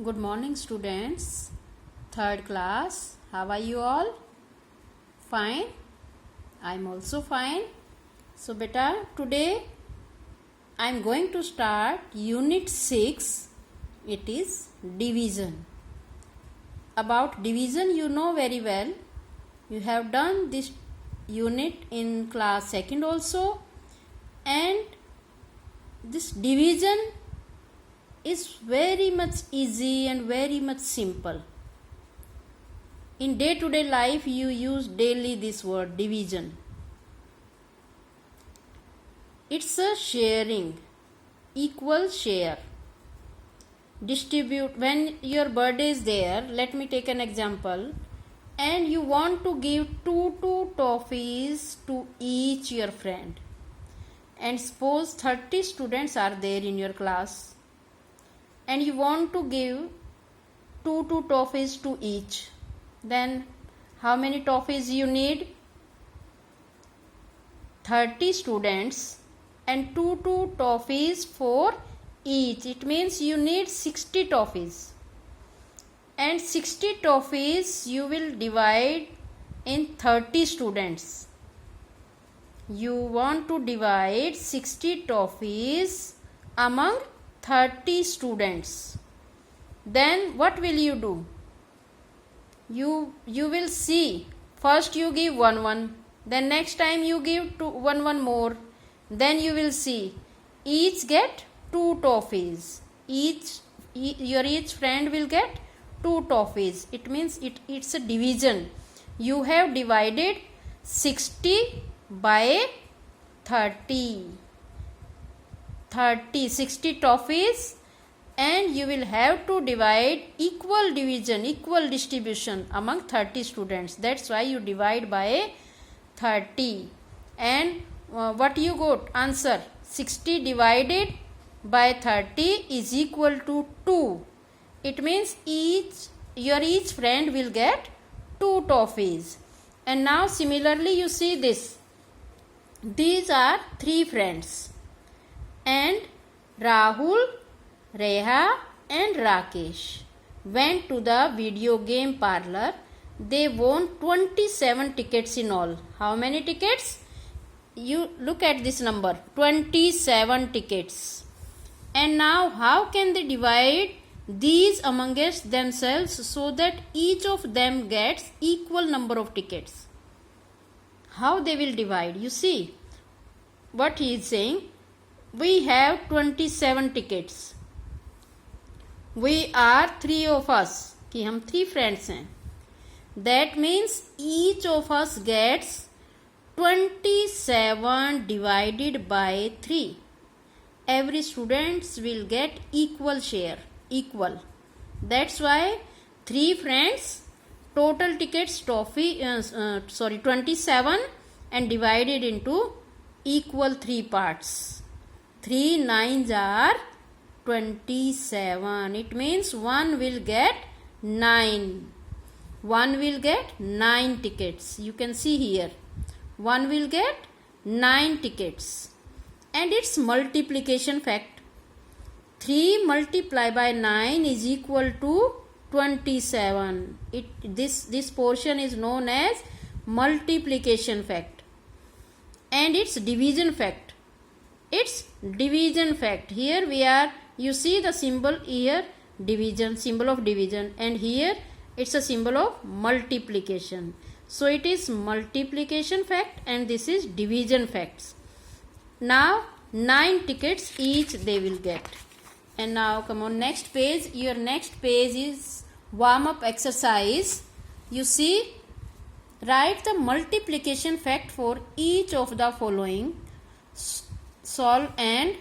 Good morning, students. Third class. How are you all? Fine. I'm also fine. So, beta, today I'm going to start Unit 6. It is division. About division, you know very well. You have done this unit in class 2nd also. And this division is very much easy and very much simple. In day-to-day life, you use daily this word division. It's a sharing, equal share. Distribute. When your birthday is there, let me take an example, and you want to give two toffees to each your friend. And suppose 30 students are there in your class, and you want to give two toffees to each. Then how many toffees you need? 30 students and two toffees for each. It means you need 60 toffees. And 60 toffees you will divide in 30 students. You want to divide 60 toffees among 30 students. Then what will you do? You will see. First you give one. Then next time you give one more. Then you will see. Each get 2 toffees. Each friend will get 2 toffees. It means it's a division. You have divided 60 by 30. 60 toffees, and you will have to divide equal distribution among 30 students. That's why you divide by 30. And what you got? Answer: 60 divided by 30 is equal to 2. It means each friend will get 2 toffees. And now similarly you see this. These are 3 friends. And Rahul, Reha and Rakesh went to the video game parlor. They won 27 tickets in all. How many tickets? You look at this number, 27 tickets. And now how can they divide these amongst themselves so that each of them gets equal number of tickets? How they will divide? You see what he is saying. We have 27 tickets. We are 3 of us. कि हम 3 friends हैं. That means each of us gets 27 divided by 3. Every student will get equal share. Equal. That's why 3 friends, total tickets 27 and divided into equal 3 parts. 3 9s are 27. It means one will get 9. One will get 9 tickets. You can see here. One will get 9 tickets. And it's multiplication fact. 3 multiplied by 9 is equal to 27. This portion is known as multiplication fact. And it's division fact. It's division fact. Here we are, you see the symbol here, division, symbol of division, and here it's a symbol of multiplication. So it is multiplication fact and this is division facts. Now 9 tickets each they will get. And now come on, next page. Your next page is warm up exercise. You see, write the multiplication fact for each of the following. Solve and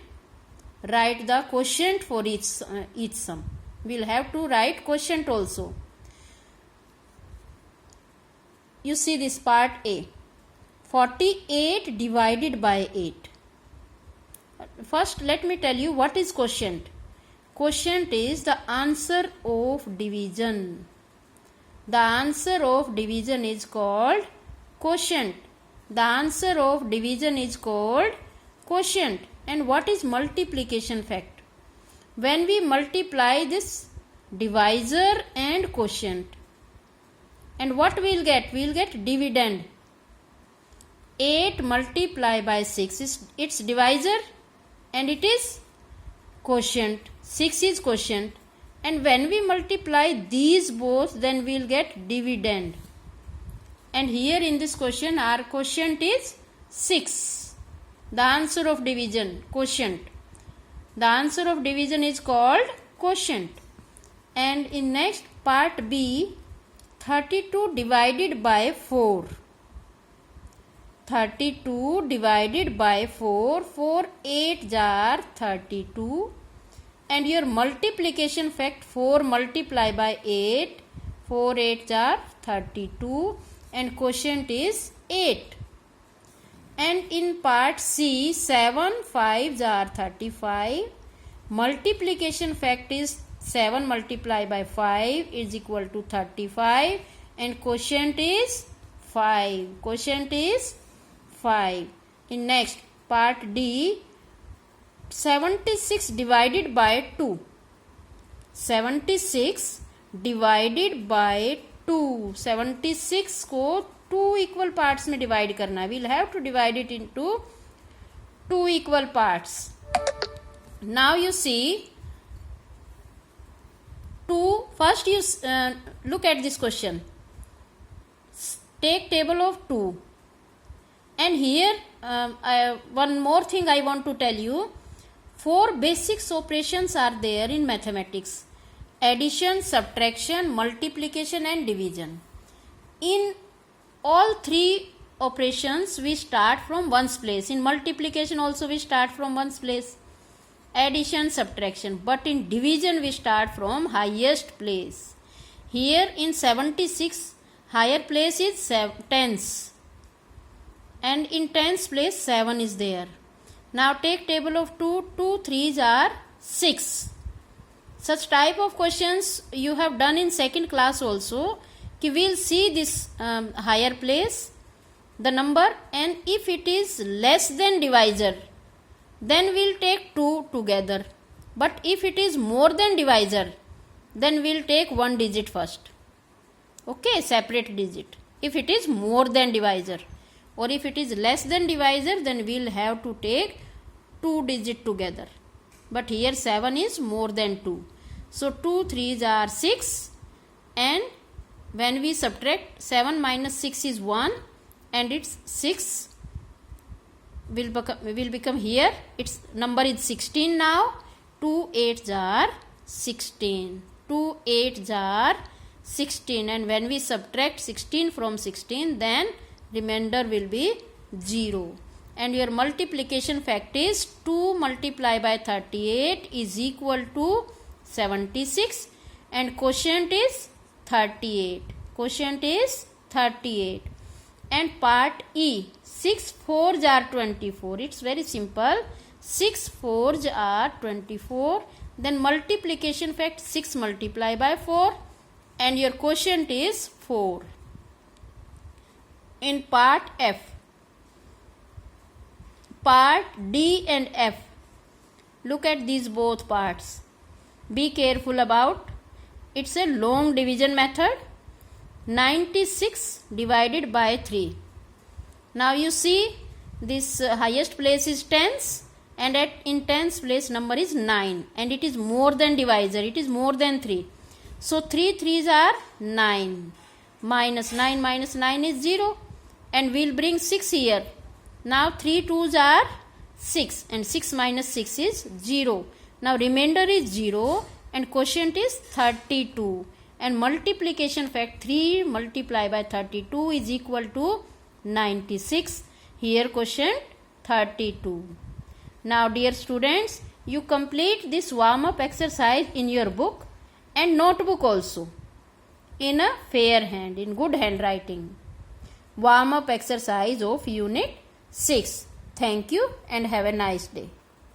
write the quotient for each sum. We'll have to write quotient also. You see this part A. 48 divided by 8. First let me tell you what is quotient. Quotient is the answer of division. The answer of division is called quotient. The answer of division is called quotient. And what is multiplication fact? When we multiply this divisor and quotient. And what we'll get? We'll get dividend. 8 multiplied by 6 is its divisor and it is quotient. 6 is quotient. And when we multiply these both, then we'll get dividend. And here in this question, our quotient is 6. The answer of division, quotient. The answer of division is called quotient. And in next part B, 32 divided by 4. 32 divided by 4. 4 8 jar 32. And your multiplication fact, 4 multiplied by 8. 4 8 jar 32. And quotient is 8. And in part C, 7 5 jar 35. Multiplication fact is 7 multiplied by 5 is equal to 35. And quotient is 5. Quotient is 5. In next part D, 76 divided by 2. 76 divided by 2. 76 को 2 equal parts में divide करना है. We'll have to divide it into 2 equal parts. Now you see, first you look at this question. Take table of 2. And here one more thing I want to tell you. 4 basic operations are there in mathematics: addition, subtraction, multiplication and division. In all 3 operations we start from ones place. In multiplication also we start from ones place, addition, subtraction. But in division we start from highest place. Here in 76, higher place is tens. And in tens place 7 is there. Now take table of 2. 2 3s are 6. Such type of questions you have done in second class also. We'll see this higher place, the number, and if it is less than divisor, then we'll take 2 together. But if it is more than divisor, then we'll take one digit first. Okay, separate digit. If it is more than divisor, or if it is less than divisor, then we'll have to take 2 digit together. But here 7 is more than 2. So 2 3s are 6, and when we subtract, 7 minus 6 is 1, and it's 6 will become here. Its number is 16 now. 2 8s are 16. 2 8s are 16. And when we subtract 16 from 16, then remainder will be 0. And your multiplication fact is 2 multiplied by 38 is equal to 76. And quotient is 38. Quotient is 38. And part E, 6 4s are 24. It's very simple. 6 4s are 24. Then multiplication fact, 6 multiplied by 4. And your quotient is 4. In part F, part D and F, look at these both parts. Be careful about. It's a long division method. 96 divided by 3. Now you see, this highest place is tens, and in tens place number is 9, and it is more than divisor. It is more than 3. So 3 3s are 9. Minus 9 is 0. And we'll bring 6 here. Now 3 2s are 6, and 6 minus 6 is 0. Now remainder is 0, and quotient is 32. And multiplication fact, 3 multiplied by 32 is equal to 96. Here quotient 32. Now dear students, you complete this warm-up exercise in your book and notebook also, in a fair hand, in good handwriting. Warm-up exercise of Unit 6. Thank you and have a nice day.